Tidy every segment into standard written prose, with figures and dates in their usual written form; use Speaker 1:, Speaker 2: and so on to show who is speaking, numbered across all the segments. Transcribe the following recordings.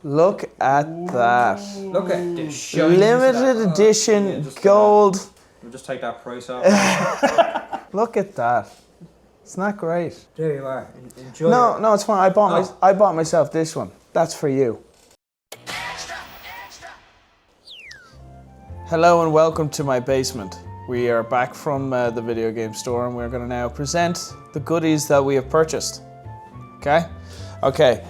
Speaker 1: Look at that.
Speaker 2: Look at the shiny.
Speaker 1: Limited edition gold.
Speaker 2: We'll just take that price off.
Speaker 1: Look at that. Isn't that great?
Speaker 2: There you are. Enjoy.
Speaker 1: No, it's fine. I bought myself this one. That's for you. Hello and welcome to my basement. We are back from the video game store and we're going to now present the goodies that we have purchased. Okay? Okay.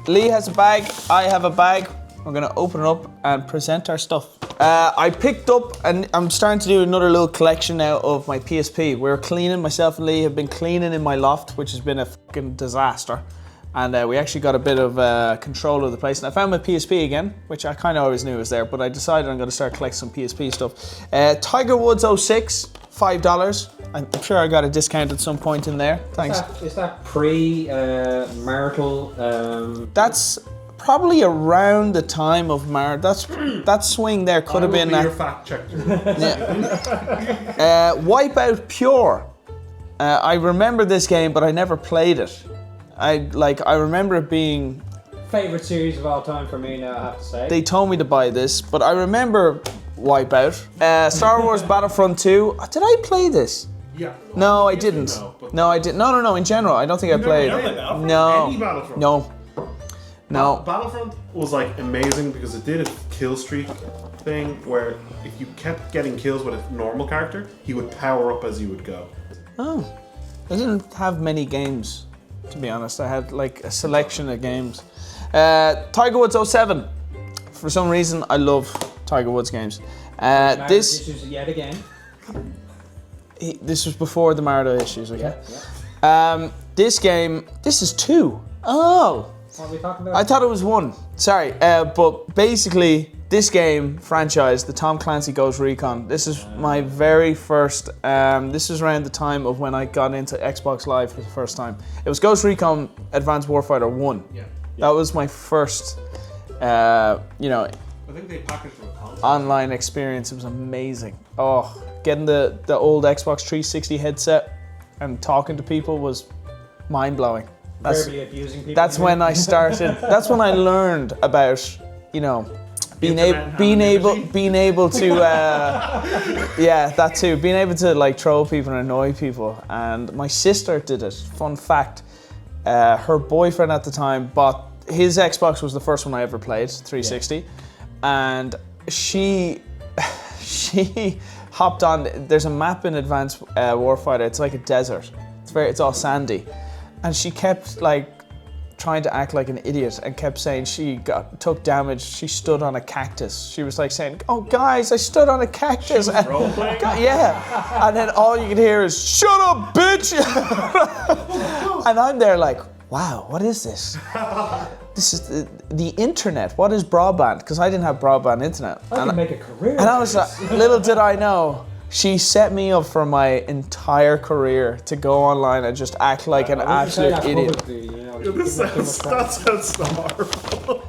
Speaker 1: Lee has a bag. I have a bag. We're going to open it up and present our stuff. I picked up, and I'm starting to do another little collection now of my PSP. We're cleaning, myself and Lee have been cleaning in my loft, which has been a fucking disaster. And we actually got a bit of control of the place. And I found my PSP again, which I kind of always knew was there, but I decided I'm going to start collecting some PSP stuff. Tiger Woods 06, $5. I'm sure I got a discount at some point in there. Thanks.
Speaker 2: Is that pre-marital?
Speaker 1: That's probably around the time of that swing there could have been.
Speaker 3: Your fact checker.
Speaker 1: Yeah. Wipeout Pure. I remember this game, but I never played it. I remember it being
Speaker 2: Favorite series of all time for me now, I have to say.
Speaker 1: They told me to buy this, but I remember Wipeout. Star Wars Battlefront 2. Did I play this?
Speaker 3: Yeah.
Speaker 1: No, I didn't. No, I didn't. No. In general, I don't think I played. No.
Speaker 3: Any Battlefront?
Speaker 1: No.
Speaker 3: Battlefront was like amazing because it did a kill streak thing where if you kept getting kills with a normal character, he would power up as you would go.
Speaker 1: Oh. I didn't have many games, to be honest. I had like a selection of games. Tiger Woods 07. For some reason, I love Tiger Woods games. This
Speaker 2: is yet again.
Speaker 1: This was before the Mario issues, okay?
Speaker 2: Yeah.
Speaker 1: This game, this is 2. Oh.
Speaker 2: What are we talking about?
Speaker 1: I thought it was 1. Sorry, but basically, this game franchise, the Tom Clancy Ghost Recon, this is my very first, this was around the time of when I got into Xbox Live for the first time. It was Ghost Recon Advanced Warfighter 1. Yeah. That was my first,
Speaker 3: I think they packaged it with console.
Speaker 1: Online experience. It was amazing. Oh, getting the old Xbox 360 headset and talking to people was mind-blowing.
Speaker 2: Verbally abusing people.
Speaker 1: That's when I started. That's when I learned about, being able to, yeah, that too. Being able to like troll people and annoy people. And my sister did it. Fun fact: her boyfriend at the time bought his Xbox was the first one I ever played, 360, and she hopped on. There's a map in Advanced Warfighter. It's like a desert. It's all sandy. And she kept like trying to act like an idiot and kept saying she took damage. She stood on a cactus. She was like saying, "Oh guys, I stood on a cactus."
Speaker 3: She was role-playing?
Speaker 1: Yeah. And then all you could hear is, "Shut up, bitch!" And I'm there like, wow, what is this? This is the internet. What is broadband? Because I didn't have broadband internet.
Speaker 2: I can make a career.
Speaker 1: And I was like, little did I know, she set me up for my entire career to go online and just act like an absolute idiot.
Speaker 3: That sounds so horrible.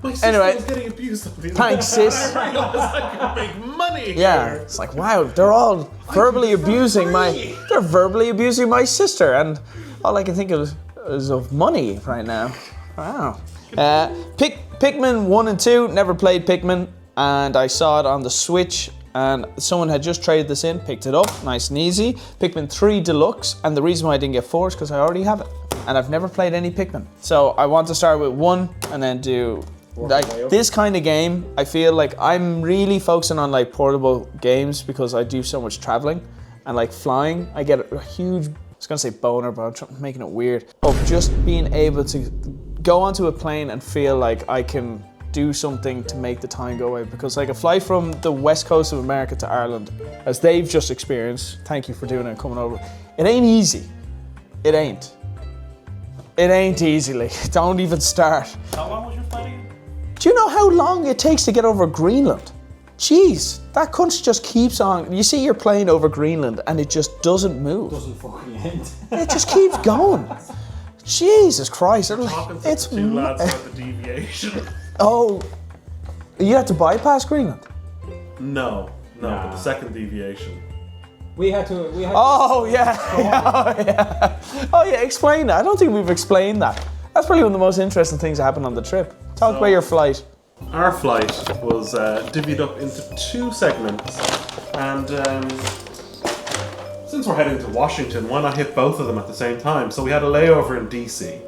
Speaker 3: My sister was getting abused on the internet.
Speaker 1: Thanks, sis.
Speaker 3: I realized I could make money here.
Speaker 1: Yeah, it's like, wow, they're all verbally abusing my sister, and all I can think of is of money right now. Wow. Pikmin 1 and 2, never played Pikmin, and I saw it on the Switch, and someone had just traded this in, picked it up, nice and easy. Pikmin 3 Deluxe, and the reason why I didn't get 4 is because I already have it, and I've never played any Pikmin. So I want to start with 1 and then do like this kind of game. I feel like I'm really focusing on like portable games because I do so much traveling and like flying. I get a huge, I was gonna say boner, but I'm making it weird, of just being able to go onto a plane and feel like I can do something to make the time go away. Because like a flight from the west coast of America to Ireland, as they've just experienced, thank you for doing it and coming over, it ain't easy. It ain't easy, like, don't even start.
Speaker 3: How long was your flight again?
Speaker 1: Do you know how long it takes to get over Greenland? Jeez, that country just keeps on. You see your plane over Greenland and it just doesn't move.
Speaker 2: Doesn't fucking end.
Speaker 1: It just keeps going. Jesus Christ.
Speaker 3: It's two lads about the deviation.
Speaker 1: Oh, you had to bypass Greenland?
Speaker 3: No, but the second deviation.
Speaker 2: We had to.
Speaker 1: Oh yeah. Oh yeah, explain that. I don't think we've explained that. That's probably one of the most interesting things that happened on the trip. Talk about your flight.
Speaker 3: Our flight was divvied up into 2 segments, and since we're heading to Washington, why not hit both of them at the same time? So we had a layover in DC.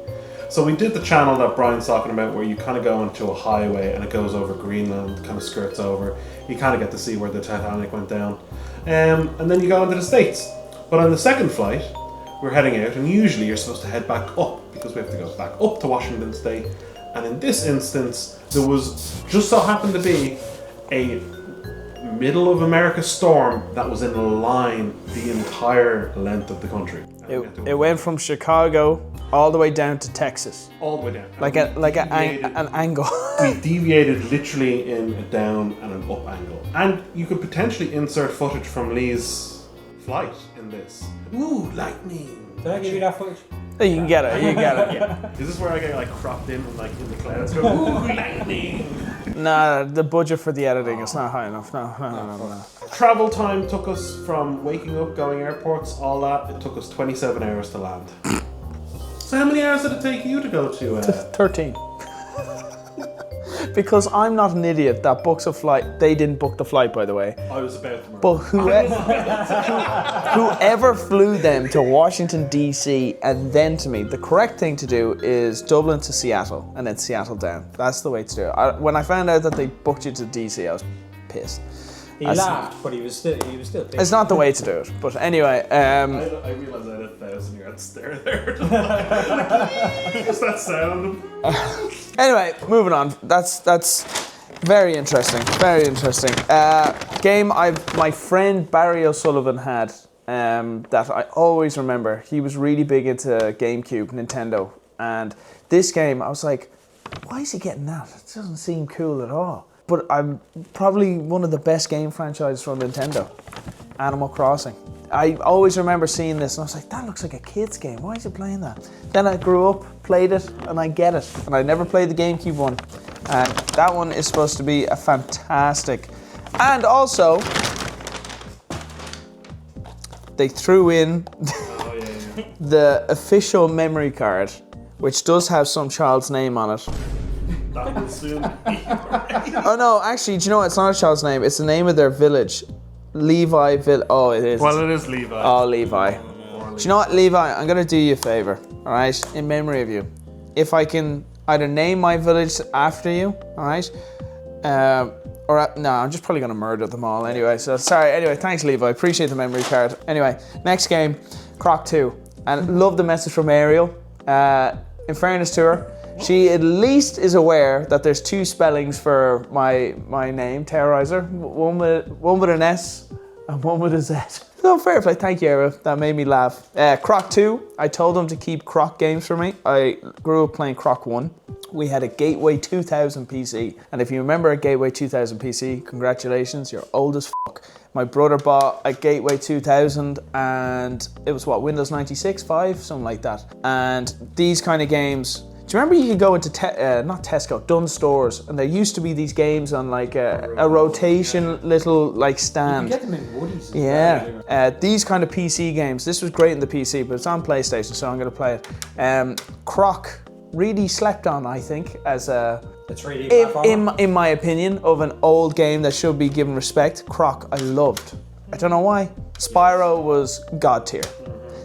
Speaker 3: So we did the channel that Brian's talking about, where you kind of go into a highway and it goes over Greenland, kind of skirts over. You kind of get to see where the Titanic went down, and then you go into the States. But on the second flight, we're heading out, and usually you're supposed to head back up because we have to go back up to Washington State. And in this instance, there was just so happened to be a middle of America storm that was in line the entire length of the country.
Speaker 1: It went from Chicago all the way down to Texas.
Speaker 3: All the way down.
Speaker 1: Like an angle.
Speaker 3: We deviated literally in a down and an up angle. And you could potentially insert footage from Lee's flight in this. Ooh, lightning!
Speaker 2: Did I give you that footage?
Speaker 1: You can get it.
Speaker 3: Yeah. Is this where I get like cropped in and like in the clouds go, ooh, lightning!
Speaker 1: Nah, the budget for the editing is not high enough. No.
Speaker 3: Travel time took us from waking up, going airports, all that. It took us 27 hours to land. So how many hours did it take you to go to?
Speaker 1: 13. Because I'm not an idiot that books a flight. They didn't book the flight, by the way.
Speaker 3: I was about to murder.
Speaker 1: But whoever flew them to Washington, D.C. and then to me, the correct thing to do is Dublin to Seattle and then Seattle down. That's the way to do it. When I found out that they booked you to D.C., I was pissed.
Speaker 2: He laughed, but he was still pissed.
Speaker 1: It's not the way to do it. But anyway,
Speaker 3: I realised I had 1,000 yards stare there. Just that sound.
Speaker 1: Anyway, moving on. That's very interesting. Very interesting. Game my friend Barry O'Sullivan had that I always remember. He was really big into GameCube, Nintendo, and this game I was like, why is he getting that? It doesn't seem cool at all. But I'm probably one of the best game franchises from Nintendo, Animal Crossing. I always remember seeing this and I was like, that looks like a kid's game. Why is he playing that? Then I grew up, played it, and I get it. And I never played the GameCube one. And that one is supposed to be a fantastic. And also, they threw in the official memory card, which does have some child's name on it.
Speaker 3: That will soon be right.
Speaker 1: Oh no, actually, do you know what? It's not a child's name. It's the name of their village. Levi Village. Oh, it is.
Speaker 3: Well, it is Levi.
Speaker 1: Oh, Levi. Do you know what, Levi? I'm going to do you a favor, all right? In memory of you. If I can either name my village after you, all right? No, I'm just probably going to murder them all anyway. So, sorry. Anyway, thanks, Levi. Appreciate the memory card. Anyway, next game, Croc 2. And love the message from Ariel. In fairness to her, she at least is aware that there's 2 spellings for my name, Terroriser. One with an S and one with a Z. So fair play, thank you, Ariel. That made me laugh. Croc 2, I told them to keep Croc games for me. I grew up playing Croc 1. We had a Gateway 2000 PC. And if you remember a Gateway 2000 PC, congratulations, you're old as fuck. My brother bought a Gateway 2000 and it was what, Windows 96, 5, something like that. And these kind of games, do you remember you could go into, not Tesco, Dunnes stores, and there used to be these games on like a rotation little like stand.
Speaker 2: You can get them in Woodies.
Speaker 1: Yeah, these kind of PC games, this was great in the PC, but it's on PlayStation, so I'm going to play it. Croc really slept on, I think, as a
Speaker 2: 3D platformer.
Speaker 1: In my opinion, of an old game that should be given respect. Croc, I loved. I don't know why. Spyro was god tier.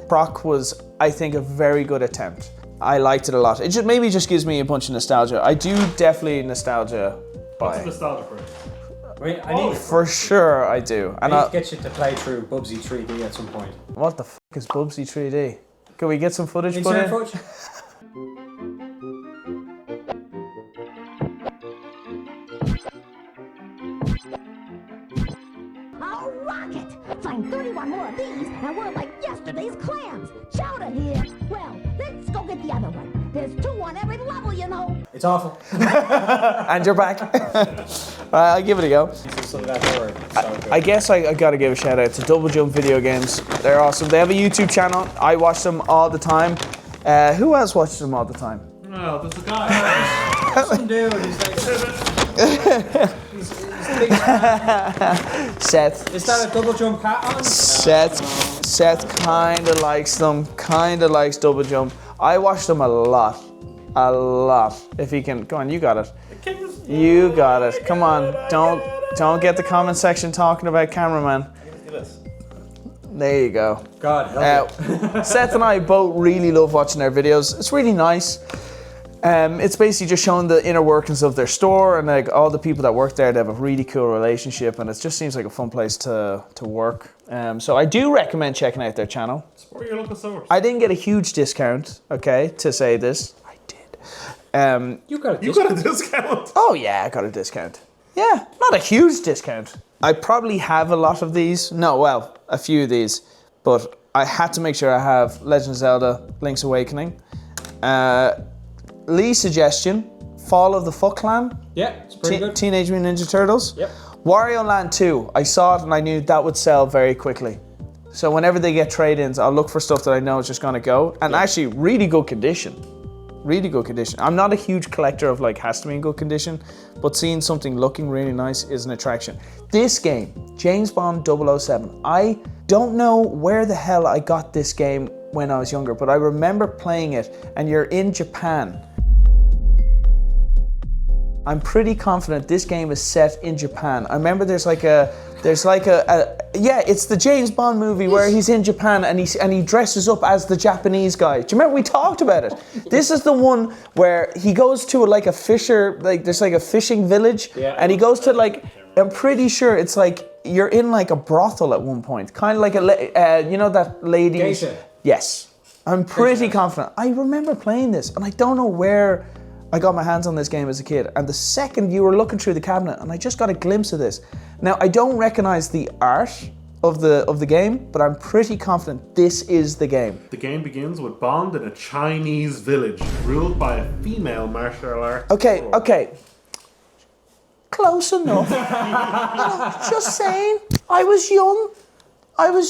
Speaker 1: Croc was, I think, a very good attempt. I liked it a lot. It just maybe just gives me a bunch of nostalgia. I do definitely nostalgia
Speaker 3: What's
Speaker 1: by
Speaker 3: the nostalgia for it?
Speaker 2: Wait, I need
Speaker 1: for sure I do.
Speaker 2: I need to get you to play through Bubsy 3D at some point.
Speaker 1: What the fuck is Bubsy 3D? Can we get some footage put
Speaker 2: Insert
Speaker 1: in?
Speaker 2: footage?
Speaker 4: I'll rock it! Find 31 more of these, and we're like yesterday's clams. Chowder here. Well, let's go get the other one. There's 2 on every level, you know.
Speaker 2: It's awful.
Speaker 1: And you're back. I'll give it a go. I guess I gotta give a shout out to Double Jump Video Games. They're awesome. They have a YouTube channel. I watch them all the time. Who else watches them all the time?
Speaker 3: No, there's a guy.
Speaker 2: Some dude, he's like... he's big.
Speaker 1: Seth.
Speaker 2: Is that a double jump hat on?
Speaker 1: Seth kinda likes them. Kinda likes Double Jump. I watch them a lot. a lot. If he can, go on, you got it. You got it. Come on, don't get the comment section talking about cameraman. There you go.
Speaker 2: God help
Speaker 1: Seth and I both really love watching their videos. It's really nice. It's basically just showing the inner workings of their store and like all the people that work there. They have a really cool relationship, and it just seems like a fun place to work. So I do recommend checking out their channel.
Speaker 3: Support your local stores.
Speaker 1: I didn't get a huge discount, okay, to say this. I did.
Speaker 2: You got a
Speaker 3: You got a discount.
Speaker 1: Oh yeah, I got a discount. Yeah, not a huge discount. I probably have a lot of these. No, well, a few of these, but I had to make sure I have Legend of Zelda: Link's Awakening. Lee's suggestion: Fall of the Foot Clan.
Speaker 2: Yeah, it's pretty good.
Speaker 1: Teenage Mutant Ninja Turtles.
Speaker 2: Yep.
Speaker 1: Wario Land 2. I saw it and I knew that would sell very quickly. So whenever they get trade-ins, I'll look for stuff that I know is just gonna go. And actually, really good condition. Really good condition. I'm not a huge collector of like has to be in good condition, but seeing something looking really nice is an attraction. This game, James Bond 007. I don't know where the hell I got this game when I was younger, but I remember playing it, and you're in Japan. I'm pretty confident this game is set in Japan. I remember there's like a yeah, it's the James Bond movie where he's in Japan and he dresses up as the Japanese guy. Do you remember we talked about it? This is the one where he goes to like a fisher, like there's like a fishing village, and he goes to like, I'm pretty sure it's like you're in like a brothel at one point, kind of like you know that lady.
Speaker 2: Geisha.
Speaker 1: Yes, I'm pretty confident. I remember playing this, and I don't know where I got my hands on this game as a kid, and the second you were looking through the cabinet, and I just got a glimpse of this. Now, I don't recognize the art of the game, but I'm pretty confident this is the game.
Speaker 3: The game begins with Bond in a Chinese village ruled by a female martial arts.
Speaker 1: Okay. Close enough. Just saying, I was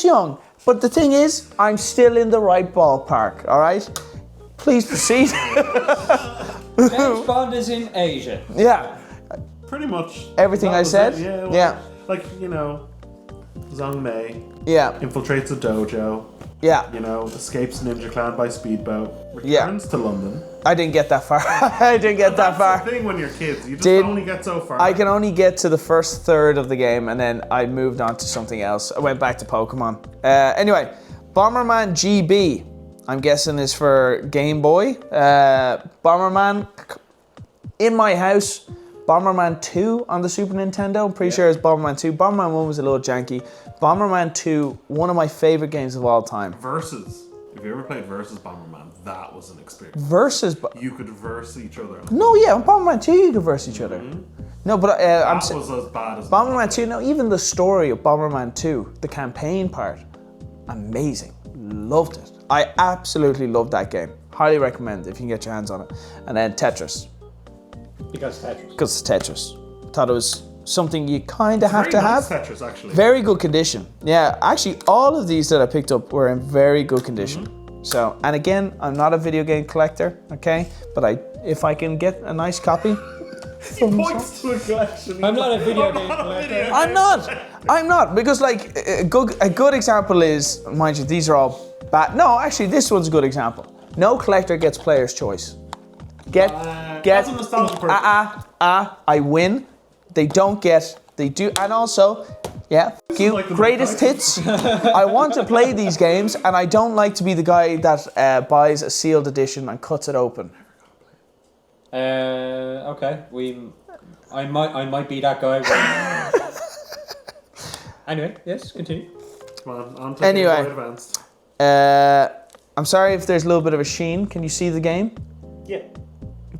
Speaker 1: young. But the thing is, I'm still in the right ballpark, all right? Please proceed.
Speaker 2: James Bond is in Asia.
Speaker 1: Yeah.
Speaker 3: Pretty much
Speaker 1: Everything
Speaker 3: that
Speaker 1: I
Speaker 3: was
Speaker 1: said?
Speaker 3: it, yeah.
Speaker 1: Yeah.
Speaker 3: Like, you know, Zhang Mei
Speaker 1: Yeah.
Speaker 3: infiltrates a dojo,
Speaker 1: Yeah.
Speaker 3: you know, escapes Ninja Clan by speedboat, returns to London.
Speaker 1: I didn't get that far. I didn't get that far.
Speaker 3: That's the thing when you're kids, you just
Speaker 1: Didn't-
Speaker 3: only get so far.
Speaker 1: I can only get to the first third of the game, and then I moved on to something else. I went back to Pokemon. Anyway, Bomberman GB, I'm guessing is for Game Boy. Bomberman, in my house, Bomberman 2 on the Super Nintendo. I'm pretty sure it's Bomberman 2. Bomberman 1 was a little janky. Bomberman 2, one of my favorite games of all time.
Speaker 3: Versus. If you ever played Versus Bomberman, that was an experience.
Speaker 1: Versus...
Speaker 3: You could verse each other.
Speaker 1: No, yeah, on Bomberman 2 you could verse each other. No, but I'm
Speaker 3: That was as bad as
Speaker 1: Bomberman 2, no, even the story of Bomberman 2, the campaign part, amazing. Loved it. I absolutely loved that game. Highly recommend if you can get your hands on it. And then Tetris.
Speaker 2: Because Tetris.
Speaker 1: Because it's Tetris. Thought it was something you kind of have to
Speaker 3: Very nice
Speaker 1: have.
Speaker 3: Tetris, actually.
Speaker 1: Very good condition. Yeah, actually all of these that I picked up were in very good condition. So, and again, I'm not a video game collector, okay? But if I can get a nice copy.
Speaker 3: He points to a collection.
Speaker 2: I'm not a video game collector.
Speaker 1: I'm not, because like a good example is, mind you, these are all bad. No, actually, this one's a good example. No collector gets player's choice.
Speaker 3: That's a nostalgic person.
Speaker 1: I win. They don't get. They do, and also, yeah, f you.
Speaker 3: like the
Speaker 1: Greatest hits. I want to play these games, and I don't like to be the guy that buys a sealed edition and cuts it open.
Speaker 2: Okay. I might be that guy. Anyway, yes, continue.
Speaker 3: Come on to
Speaker 1: Anyway.
Speaker 3: Game Boy Advanced.
Speaker 1: I'm sorry if there's a little bit of a sheen. Can you see the game?
Speaker 5: Yeah.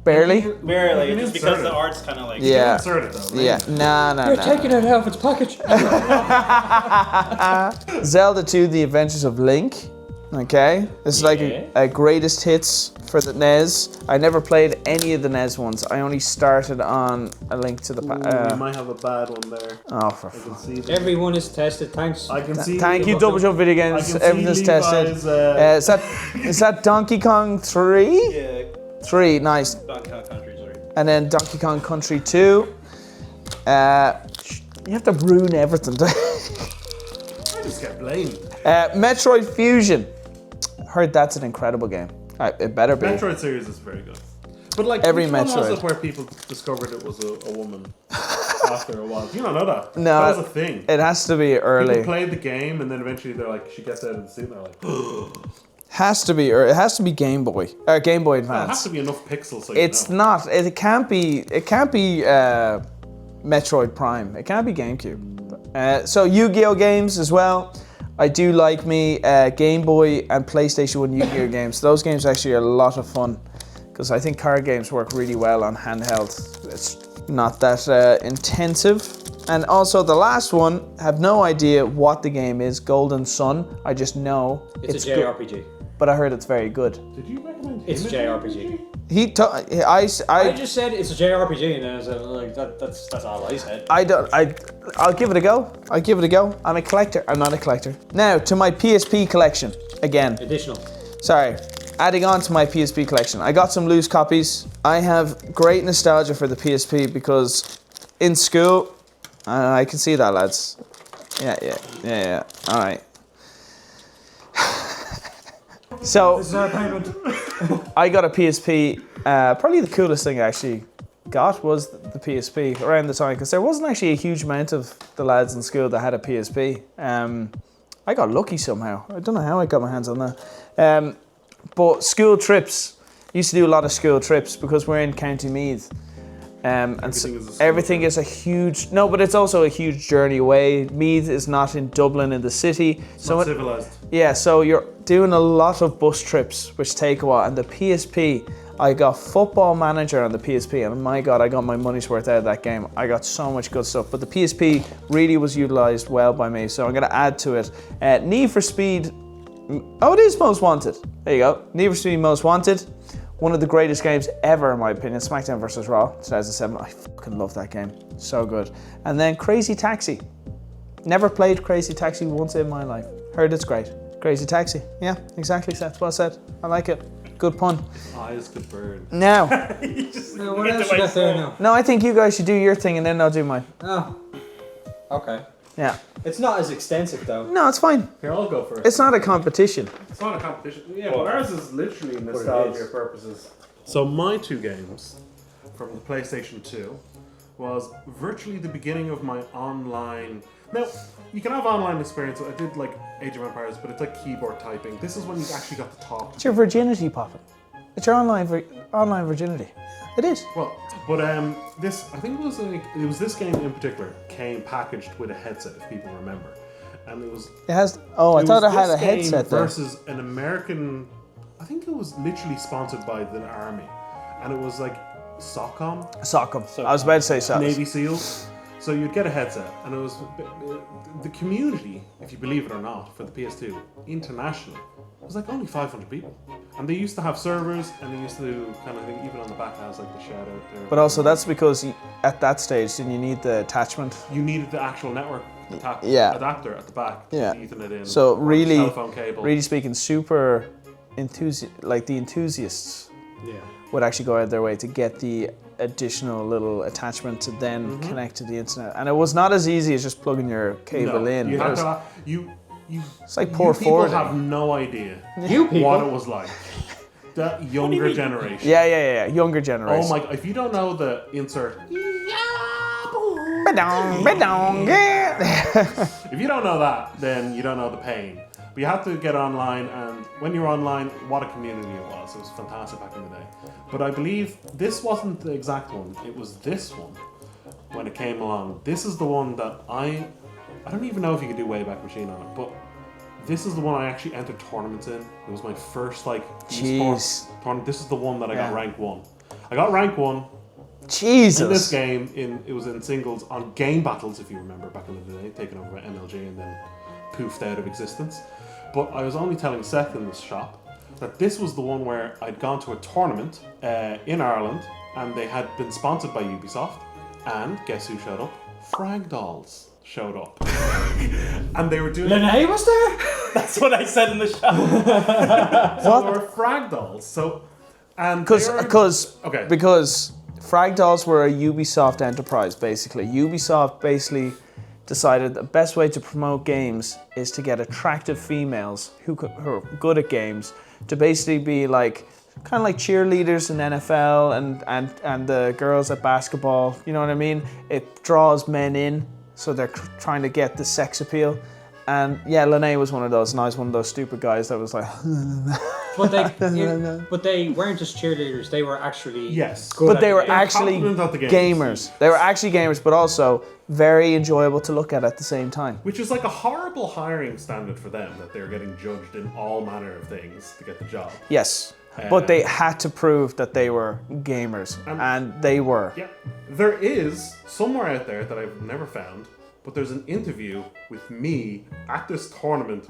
Speaker 1: Barely.
Speaker 5: Barely,
Speaker 3: You can
Speaker 5: just because
Speaker 3: insert
Speaker 5: the
Speaker 3: it.
Speaker 5: art's kind of like...
Speaker 1: Yeah.
Speaker 3: Insert it though.
Speaker 1: Yeah. No.
Speaker 2: You're taking it out of its package.
Speaker 1: Zelda 2: The Adventures of Link. Okay, this is like a greatest hits for the NES. I never played any of the NES ones. I only started on A Link to the
Speaker 3: You might have a bad one there.
Speaker 1: Oh, for
Speaker 3: I
Speaker 1: fuck.
Speaker 3: can see that.
Speaker 2: Everyone is tested. Thanks.
Speaker 3: I can see.
Speaker 1: Thank you, Double Jump Video
Speaker 3: I
Speaker 1: Games.
Speaker 3: can see
Speaker 1: Everything's tested.
Speaker 3: Levi's,
Speaker 1: Is that Donkey Kong 3?
Speaker 5: Yeah,
Speaker 1: 3, nice.
Speaker 5: Donkey Kong Country, sorry.
Speaker 1: And then Donkey Kong Country 2. You have to ruin everything.
Speaker 3: I just get blamed.
Speaker 1: Metroid Fusion. Heard that's an incredible game. It better be.
Speaker 3: Metroid series is very good. But like,
Speaker 1: every
Speaker 3: which one was
Speaker 1: Metroid.
Speaker 3: it where people discovered it was a woman after a while? You don't know that.
Speaker 1: No,
Speaker 3: that was a thing.
Speaker 1: It has to be early.
Speaker 3: People played the game, and then eventually they're like, she gets out of the suit, and they're like,
Speaker 1: Has to be. It has to be Game Boy. Game Boy
Speaker 3: there has
Speaker 1: Advance.
Speaker 3: to be enough pixels. So
Speaker 1: It's
Speaker 3: you know.
Speaker 1: not. It can't be. It can't be Metroid Prime. It can't be GameCube. So Yu-Gi-Oh games as well. I do like me Game Boy and PlayStation 1 Yu-Gi-Oh games. Those games actually are a lot of fun because I think card games work really well on handheld. It's not that intensive. And also the last one, have no idea what the game is. Golden Sun. I just know
Speaker 2: It's a JRPG.
Speaker 1: but I heard it's very good.
Speaker 3: Did you recommend
Speaker 2: It's a
Speaker 3: him
Speaker 2: JRPG.
Speaker 1: I
Speaker 2: just said it's a JRPG, and then I was like, that's all I said.
Speaker 1: I'll give it a go. I'll give it a go. I'm a collector. I'm not a collector. Now to my PSP collection again.
Speaker 2: Additional.
Speaker 1: Sorry, adding on to my PSP collection. I got some loose copies. I have great nostalgia for the PSP because in school, I can see that, lads. Yeah. All right. So
Speaker 2: This is our payment.
Speaker 1: I got a PSP. Probably the coolest thing I actually got was the PSP around the time because there wasn't actually a huge amount of the lads in school that had a PSP. I got lucky somehow. I don't know how I got my hands on that. But school trips, used to do a lot of school trips because we're in County Meath. And so everything is a huge, no, but it's also a huge journey away. Meath is not in Dublin in the city. So
Speaker 3: Not civilized.
Speaker 1: yeah, so you're doing a lot of bus trips, which take a while. And the PSP, I got Football Manager on the PSP, and my God, I got my money's worth out of that game. I got so much good stuff, but the PSP really was utilized well by me, so I'm gonna add to it. Need for Speed, oh, it is Most Wanted. There you go, Need for Speed Most Wanted. One of the greatest games ever, in my opinion. SmackDown vs. Raw, 2007. I fucking love that game. So good. And then Crazy Taxi. Never played Crazy Taxi once in my life. Heard it's great. Crazy Taxi. Yeah, exactly, Seth. Well said. I like it. Good pun.
Speaker 3: Eyes could burn.
Speaker 1: Now.
Speaker 2: Now, what else you got there now?
Speaker 1: No, I think you guys should do your thing and then I'll do mine.
Speaker 2: Oh. Okay.
Speaker 1: Yeah.
Speaker 2: It's not as extensive though.
Speaker 1: No, it's fine.
Speaker 3: Here, I'll go first.
Speaker 1: It's not a competition.
Speaker 3: It's not a competition. Yeah, but ours is literally
Speaker 2: is.
Speaker 3: nostalgia purposes. So my two games from the PlayStation 2 was virtually the beginning of my online. Now, you can have online experience. I did like Age of Empires, but it's like keyboard typing. This is when you actually got to talk.
Speaker 1: It's your virginity, Poppin. It's your online virginity. It is.
Speaker 3: Well, but this I think it was this game in particular came packaged with a headset, if people remember, and it was.
Speaker 1: It has. Oh, I thought it had
Speaker 3: this
Speaker 1: a headset
Speaker 3: game
Speaker 1: there.
Speaker 3: versus an American. I think it was literally sponsored by the army, and it was like SOCOM,
Speaker 1: Sockum. I was about to say Sockum.
Speaker 3: Navy SEALs. So you'd get a headset, and it was the community, if you believe it or not, for the PS2 internationally was like only 500 people, and they used to have servers, and they used to kind of even on the back has like the shout out there.
Speaker 1: But also that's because at that stage, then you need the attachment.
Speaker 3: You needed the actual network adapter at the back.
Speaker 1: Yeah.
Speaker 3: Ethernet in.
Speaker 1: So
Speaker 3: or
Speaker 1: really,
Speaker 3: telephone cable.
Speaker 1: really speaking, super like the enthusiasts
Speaker 2: Yeah.
Speaker 1: would actually go out their way to get the additional little attachment to then connect to the internet. And it was not as easy as just plugging your cable in.
Speaker 3: You
Speaker 1: It
Speaker 3: had
Speaker 1: was-
Speaker 3: to,
Speaker 1: it's like poor
Speaker 3: people
Speaker 1: forwarding.
Speaker 3: have no idea
Speaker 2: You people.
Speaker 3: what it was like. That younger generation.
Speaker 1: Yeah. Younger generation.
Speaker 3: Oh my! If you don't know the insert,
Speaker 1: Ba-dong, ba-dong, yeah.
Speaker 3: if you don't know that, then you don't know the pain. But you had to get online, and when you were online, what a community it was. It was fantastic back in the day. But I believe this wasn't the exact one. It was this one when it came along. This is the one that I don't even know if you could do Wayback Machine on it, but this is the one I actually entered tournaments in. It was my first like esports tournament. This is the one that I got rank 1. I got rank 1
Speaker 1: Jesus.
Speaker 3: in this game. It was in singles on Game Battles, if you remember back in the day, taken over by MLG and then poofed out of existence. But I was only telling Seth in this shop that this was the one where I'd gone to a tournament in Ireland, and they had been sponsored by Ubisoft, and guess who showed up? Frag Dolls showed up. And they were doing...
Speaker 2: Lene was there?
Speaker 3: That's what I said in the shop. So they were Frag Dolls. So... and
Speaker 1: Because Frag Dolls were a Ubisoft enterprise, basically. Ubisoft basically decided the best way to promote games is to get attractive females who are good at games to basically be like kind of like cheerleaders in NFL and the girls at basketball. You know what I mean? It draws men in, so they're trying to get the sex appeal. And yeah, Lene was one of those, and I was one of those stupid guys that was like.
Speaker 5: But they weren't just cheerleaders; they were actually good.
Speaker 1: But they were
Speaker 3: game.
Speaker 1: actually
Speaker 3: Competent at the games.
Speaker 1: gamers. They were actually gamers, but also very enjoyable to look at the same time.
Speaker 3: Which is like a horrible hiring standard for them, that they're getting judged in all manner of things to get the job.
Speaker 1: Yes, but they had to prove that they were gamers, and they were.
Speaker 3: Yeah, there is somewhere out there that I've never found, but there's an interview with me at this tournament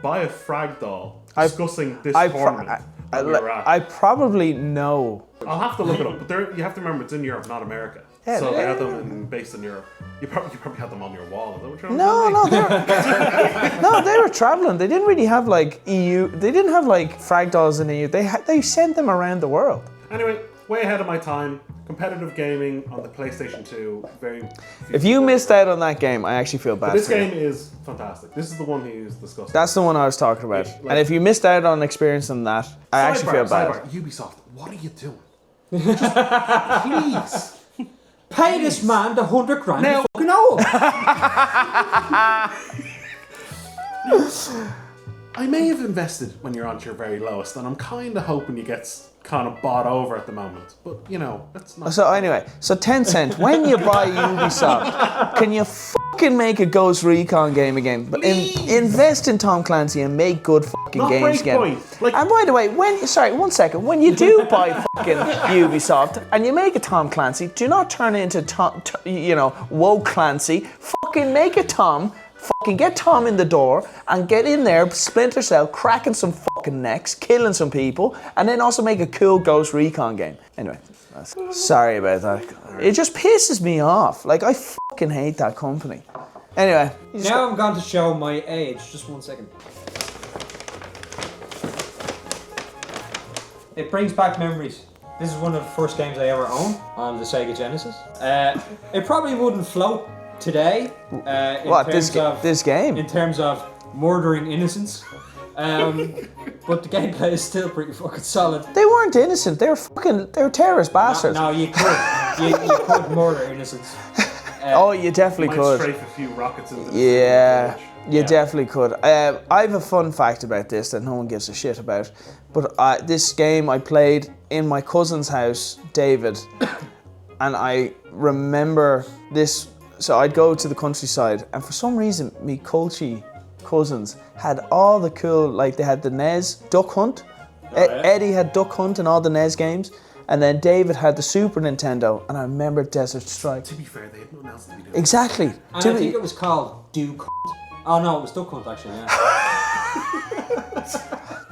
Speaker 3: by a Frag Doll discussing this tournament that we were at.
Speaker 1: I probably know.
Speaker 3: I'll have to look it up, but you have to remember it's in Europe, not America.
Speaker 1: Yeah,
Speaker 3: so they had them based in Europe. You probably had them on your wall. Is that what you're
Speaker 1: No, they were traveling. They didn't really have like EU. They didn't have like Frag Dolls in EU. They sent them around the world.
Speaker 3: Anyway, way ahead of my time. Competitive gaming on the PlayStation 2.
Speaker 1: If you missed out on that game, I actually feel bad.
Speaker 3: This
Speaker 1: for you.
Speaker 3: game is fantastic. This is the one he's discussing.
Speaker 1: That's the one I was talking about. And if you missed out on experiencing that, I actually feel bad.
Speaker 3: Sidebar, Ubisoft, what are you doing? Just, please.
Speaker 5: Pay this man the 100 grand now, fucking owe.
Speaker 3: I may have invested when you're on your very lowest, and I'm kind of hoping you get kind of bought over at the moment. But, you know, that's not...
Speaker 1: So anyway, so Tencent, when you buy Ubisoft, can you fucking make a Ghost Recon game again? But invest in Tom Clancy and make good fucking
Speaker 3: Not
Speaker 1: games again.
Speaker 3: Breakpoint.
Speaker 1: And by the way, when you do buy fucking Ubisoft and you make a Tom Clancy, do not turn it into Woke Clancy. Fucking make a Tom. Fucking get Tom in the door and get in there, Splinter Cell, cracking some fucking necks, killing some people, and then also make a cool Ghost Recon game. Anyway, sorry about that. It just pisses me off. Like, I fucking hate that company. Anyway.
Speaker 5: Now I'm going to show my age. Just 1 second. It brings back memories. This is one of the first games I ever owned on the Sega Genesis. It probably wouldn't float today.
Speaker 1: This game?
Speaker 5: In terms of murdering innocents. But the gameplay is still pretty fucking solid.
Speaker 1: They weren't innocent. They were terrorist bastards.
Speaker 5: No, you could. you could murder innocents.
Speaker 1: Oh, you definitely could.
Speaker 3: Strafe a few rockets into the
Speaker 1: Yeah, you definitely could. I have a fun fact about this that no one gives a shit about. But this game I played in my cousin's house, David, and I remember this. So I'd go to the countryside, and for some reason, me Colchi cousins had all the cool, like they had the NES Duck Hunt. Eddie had Duck Hunt and all the NES games, and then David had the Super Nintendo, and I remember Desert Strike.
Speaker 3: To be fair, they had nothing else to be doing.
Speaker 1: Exactly.
Speaker 5: And I think it was called Duke Hunt. Oh no, it was Duck Hunt actually, yeah.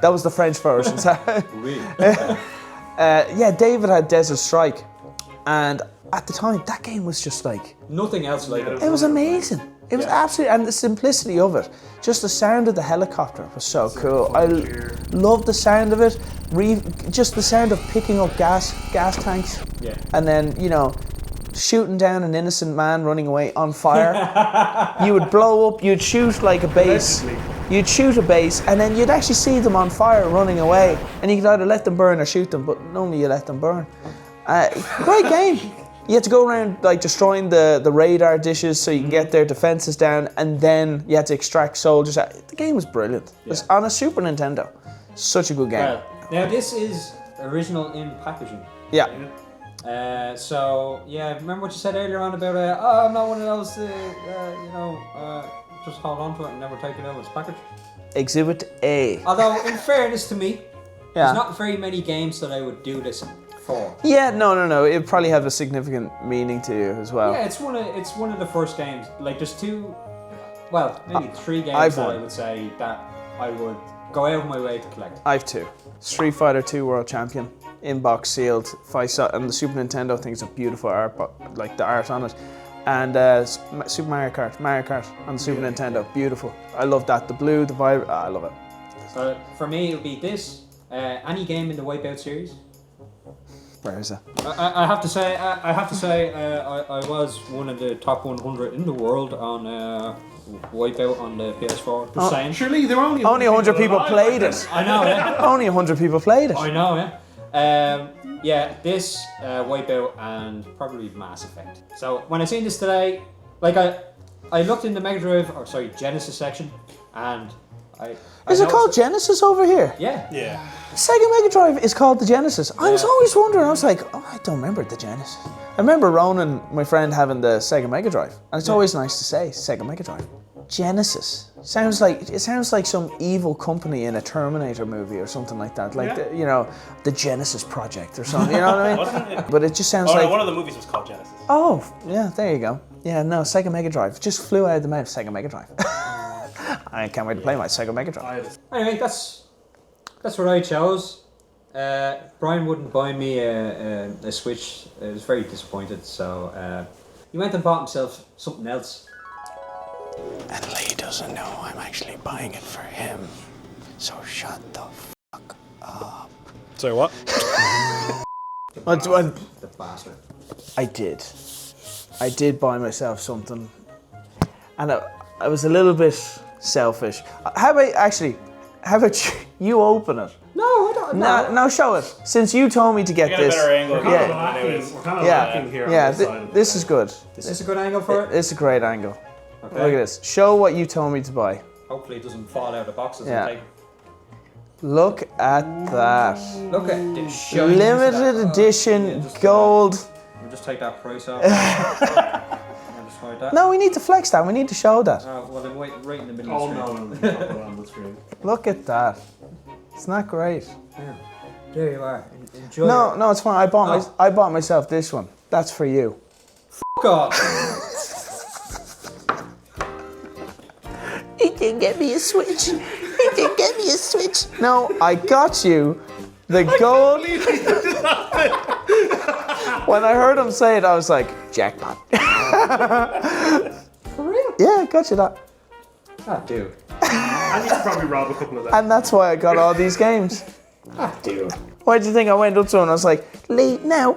Speaker 1: That was the French version.
Speaker 5: Really?
Speaker 1: Yeah, David had Desert Strike, and at the time, that game was just like...
Speaker 5: Nothing else like it.
Speaker 1: It was amazing. It was absolutely... And the simplicity of it. Just the sound of the helicopter was so cool. I loved the sound of it. Just the sound of picking up gas tanks.
Speaker 5: Yeah.
Speaker 1: And then, shooting down an innocent man running away on fire. You would blow up, you'd shoot like a base. You'd shoot a base, and then you'd actually see them on fire running away. And you could either let them burn or shoot them, but normally you let them burn. Great game. You had to go around like destroying the radar dishes so you can get their defenses down, and then you had to extract soldiers. The game was brilliant. It was on a Super Nintendo. Such a good game.
Speaker 5: Well, now this is original in packaging.
Speaker 1: Yeah.
Speaker 5: So yeah, remember what you said earlier on about I'm not one of those just hold on to it and never take it out of its package.
Speaker 1: Exhibit A.
Speaker 5: Although in fairness to me,
Speaker 1: Yeah.
Speaker 5: there's not very many games that I would do this for.
Speaker 1: Yeah, no. It probably have a significant meaning to you as well.
Speaker 5: Yeah, it's one of the first games. Like there's maybe three games
Speaker 1: I've
Speaker 5: that
Speaker 1: one.
Speaker 5: I would say that I would go out of my way to collect.
Speaker 1: I've two. Street Fighter 2 World Champion, inbox sealed, and the Super Nintendo thing's a beautiful art, like the art on it. And Super Mario Kart on the Super Nintendo, beautiful. I love that. The blue, the vibrant, I love it.
Speaker 5: So for me, it would be this. Any game in the Wipeout series.
Speaker 1: Where is it?
Speaker 5: I have to say, I was one of the top 100 in the world on Wipeout on the PS4. Just saying.
Speaker 3: Surely there were only
Speaker 1: 100 people played it.
Speaker 5: I know, yeah.
Speaker 1: Only 100 people played it.
Speaker 5: I know, yeah. Yeah, this Wipeout and probably Mass Effect. So when I seen this today, like I looked in the Genesis section, and
Speaker 1: Is it called Genesis over here?
Speaker 5: Yeah.
Speaker 2: Yeah.
Speaker 1: Sega Mega Drive is called the Genesis. I was always wondering. I was like, oh, I don't remember the Genesis. I remember Ronan, my friend, having the Sega Mega Drive, and it's always nice to say Sega Mega Drive. Genesis sounds like some evil company in a Terminator movie or something like that. Like the Genesis Project or something. You know what I mean?
Speaker 2: Wasn't it?
Speaker 1: But it just sounds
Speaker 2: Oh,
Speaker 1: like.
Speaker 2: no, one of the movies was called Genesis.
Speaker 1: Oh, yeah, there you go. Yeah, no, Sega Mega Drive. Just flew out of the mouth, Sega Mega Drive. I can't wait to play my Sega Mega Drive.
Speaker 5: Anyway, that's what I chose. Brian wouldn't buy me a Switch. I was very disappointed, so he went and bought himself something else.
Speaker 1: And Lee doesn't know I'm actually buying it for him. So shut the fuck up.
Speaker 2: Sorry, what?
Speaker 5: The bastard.
Speaker 1: I did buy myself something. And I was a little bit selfish. How about you open it?
Speaker 5: No, I don't.
Speaker 1: No, show it. Since you told me to get
Speaker 2: I got a
Speaker 1: this.
Speaker 2: better angle.
Speaker 3: We're kind of lacking here on this side.
Speaker 1: This is good.
Speaker 5: Is this a good angle for it?
Speaker 1: It's a great angle.
Speaker 5: Okay.
Speaker 1: Look at this. Show what you told me to buy.
Speaker 5: Hopefully it doesn't fall out of the boxes.
Speaker 1: Yeah.
Speaker 5: And take...
Speaker 1: Look at that.
Speaker 5: Look at this shiny.
Speaker 1: Limited edition gold.
Speaker 5: We'll just take that price off. I'll just hide that.
Speaker 1: No, we need to flex that. We need to show that.
Speaker 5: Well, then wait right in the middle
Speaker 3: Oh
Speaker 5: of the
Speaker 3: no,
Speaker 5: screen.
Speaker 3: no, no, put it on the screen.
Speaker 1: Look at that. It's not great.
Speaker 5: Yeah. There you are. Enjoy it.
Speaker 1: No, it's fine. I bought myself this one. That's for you.
Speaker 5: Fuck off.
Speaker 1: He didn't get me a Switch. No, I got you the gold. When I heard him say it, I was like, jackpot.
Speaker 5: For real?
Speaker 1: Yeah, I got you that.
Speaker 5: Ah, dude.
Speaker 3: And you could probably rob a couple of them.
Speaker 1: And that's why I got all these games.
Speaker 5: Ah, dude.
Speaker 1: Why do you think I went up to him and I was like, Lee, now,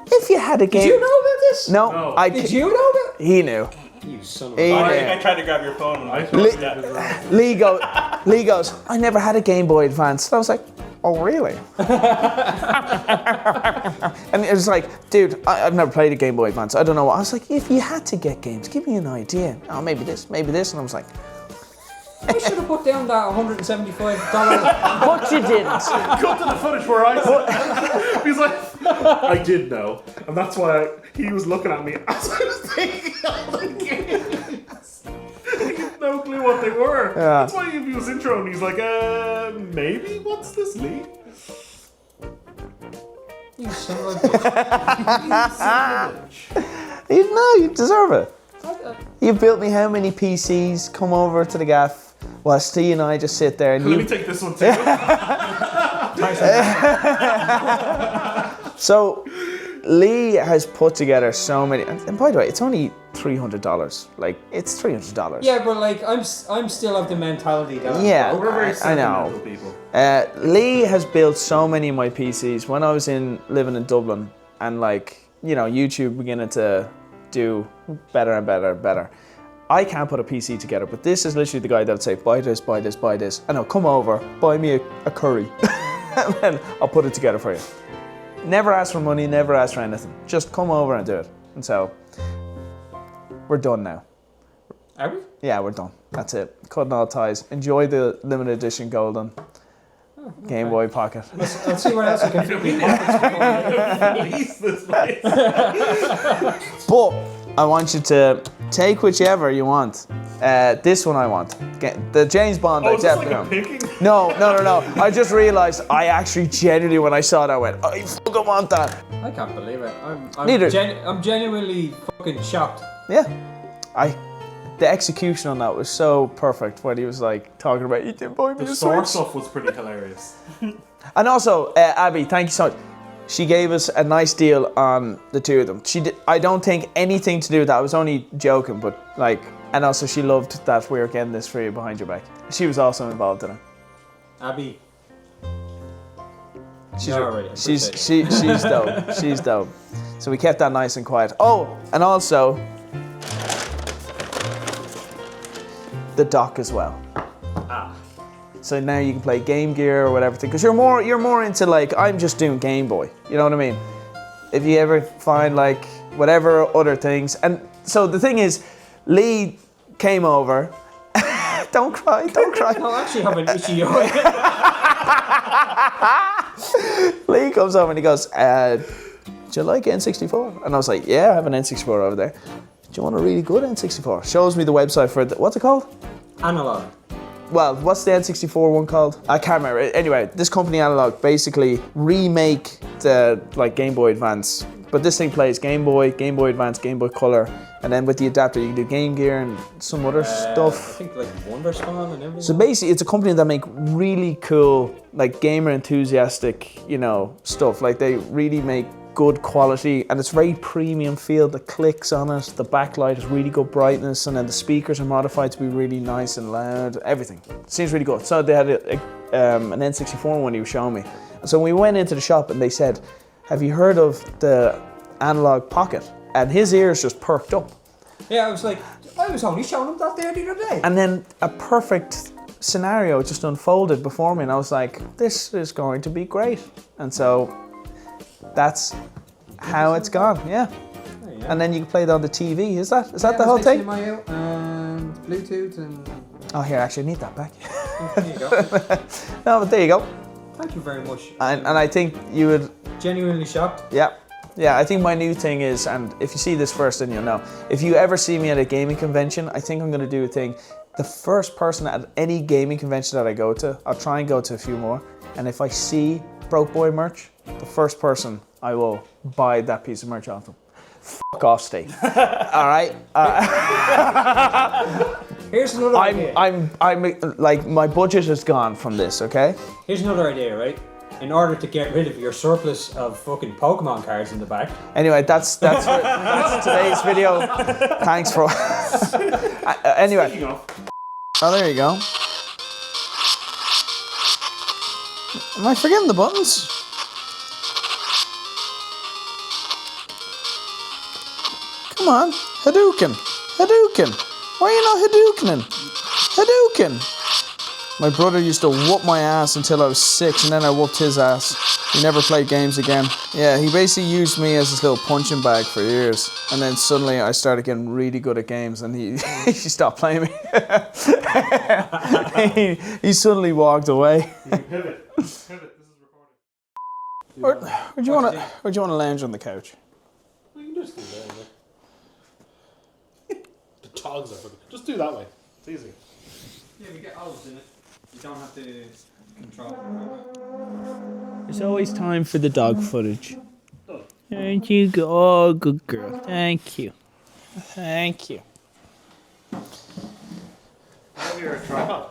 Speaker 1: if you had a game...
Speaker 5: Did you know about this?
Speaker 1: No,
Speaker 5: Did you know about it?
Speaker 1: He knew.
Speaker 5: You son of
Speaker 1: He
Speaker 5: a...
Speaker 1: knew.
Speaker 2: I tried to grab your phone.
Speaker 3: I
Speaker 2: When
Speaker 3: thought
Speaker 2: yeah.
Speaker 1: Lee goes, I never had a Game Boy Advance. And I was like, oh, really? And it was like, dude, I've never played a Game Boy Advance. I don't know what. I was like, if you had to get games, give me an idea. Oh, maybe this. And I was like,
Speaker 5: I should have put down that $175.
Speaker 1: but you didn't.
Speaker 3: cut to the footage where I said he's like, I did know. And that's why he was looking at me as I was taking all the games. He had no clue what they were.
Speaker 1: Yeah.
Speaker 3: That's why he was intro and he's like, maybe? What's this, Lee?
Speaker 5: You son of a bitch.
Speaker 1: You deserve it. You built me how many PCs, come over to the gaff, while Steve and I just sit there and
Speaker 3: Let me
Speaker 1: you...
Speaker 3: take this one too.
Speaker 1: So, Lee has put together so many... And by the way, it's only $300. Like, it's $300.
Speaker 5: Yeah, but like, I'm still of the mentality that...
Speaker 1: Yeah,
Speaker 3: We're very
Speaker 1: I know.
Speaker 3: sentimental people.
Speaker 1: Lee has built so many of my PCs when I was living in Dublin and YouTube beginning to do better and better. I can't put a PC together, but this is literally the guy that would say, buy this, and I'll come over, buy me a curry, and then I'll put it together for you. Never ask for money, never ask for anything. Just come over and do it. And so, we're done now.
Speaker 5: Are we?
Speaker 1: Yeah, we're done. That's it. Cutting all ties. Enjoy the limited edition golden Game Boy Pocket.
Speaker 5: I'll see what else I can fit in my pockets.
Speaker 3: Release this place.
Speaker 1: But I want you to take whichever you want. This one I want. The James Bond.
Speaker 3: Oh,
Speaker 1: I
Speaker 3: is this like
Speaker 1: definitely
Speaker 3: a
Speaker 1: want.
Speaker 3: picking?
Speaker 1: No. I just realised I actually genuinely, when I saw that, I went, I fucking want that.
Speaker 5: I can't believe it.
Speaker 1: Neither.
Speaker 5: I'm genuinely fucking shocked.
Speaker 1: Yeah. The execution on that was so perfect when he was like talking about, you didn't buy me
Speaker 3: The
Speaker 1: a
Speaker 3: sword
Speaker 1: Switch.
Speaker 3: stuff was pretty hilarious.
Speaker 1: And also, Abby, thank you so much. She gave us a nice deal on the two of them. I don't think anything to do with that. I was only joking, but and also she loved that we were getting this for you behind your back. She was also involved in it.
Speaker 5: Abby.
Speaker 1: She's
Speaker 5: she's
Speaker 1: dope. She's dope. So we kept that nice and quiet. Oh, and also the dock as well. So now you can play Game Gear or whatever. Because you're more into like, I'm just doing Game Boy. You know what I mean? If you ever find like whatever other things. And so the thing is, Lee came over. Don't cry.
Speaker 5: I actually have an itchy eye.
Speaker 1: Lee comes over and he goes, do you like N64? And I was like, yeah, I have an N64 over there. Do you want a really good N64? Shows me the website for it. What's it called?
Speaker 5: Analog.
Speaker 1: Well, what's the N64 one called? I can't remember. Anyway, this company Analogue basically remake the like Game Boy Advance. But this thing plays Game Boy Advance, Game Boy Color, and then with the adapter you can do Game Gear and some other stuff.
Speaker 5: I think like Wonder Spawn and everything.
Speaker 1: So basically, it's a company that make really cool, like gamer enthusiastic, stuff. Like they really make good quality, and it's very premium feel. The clicks on it, the backlight is really good brightness, and then the speakers are modified to be really nice and loud. Everything seems really good. So they had an N64 one he was showing me. And so we went into the shop and they said, "Have you heard of the Analogue Pocket?" And his ears just perked up.
Speaker 5: Yeah, I was only showing him that there the other day.
Speaker 1: And then a perfect scenario just unfolded before me, and I was like, "This is going to be great." And so that's how it's gone, yeah.
Speaker 5: Oh, yeah.
Speaker 1: And then you can play it on the TV. Is that the whole thing?
Speaker 5: HDMI and Bluetooth and.
Speaker 1: Oh, here, actually, I need that back.
Speaker 5: There you go.
Speaker 1: No, but there you go.
Speaker 5: Thank you very much.
Speaker 1: And I think you would.
Speaker 5: Genuinely shocked.
Speaker 1: Yeah. I think my new thing is, and if you see this first, then you'll know. If you ever see me at a gaming convention, I think I'm going to do a thing. The first person at any gaming convention that I go to, I'll try and go to a few more. And if I see Broke Boy merch, the first person I will buy that piece of merch off them. Fuck off, Steve. All right.
Speaker 5: Here's another idea.
Speaker 1: I'm like my budget is gone from this. Okay.
Speaker 5: Here's another idea, right? In order to get rid of your surplus of fucking Pokemon cards in the back.
Speaker 1: Anyway, that's today's video. Thanks for. Anyway. Oh, there you go. Am I forgetting the buttons? Come on, Hadouken. Why are you not Hadoukening? Hadouken. My brother used to whoop my ass until I was 6, and then I whooped his ass. He never played games again. Yeah, he basically used me as his little punching bag for years. And then suddenly I started getting really good at games, and he stopped playing me. he suddenly walked away.
Speaker 3: You can pivot. This is recording.
Speaker 1: Or do you want to lounge on the couch?
Speaker 3: We can just do that. The togs are fucking. Just do that way. It's easy.
Speaker 5: Yeah, we get olives in it. You don't have to control.
Speaker 1: There's always time for the dog footage. There you go. Oh, good girl. Thank you.
Speaker 3: Have your tripod.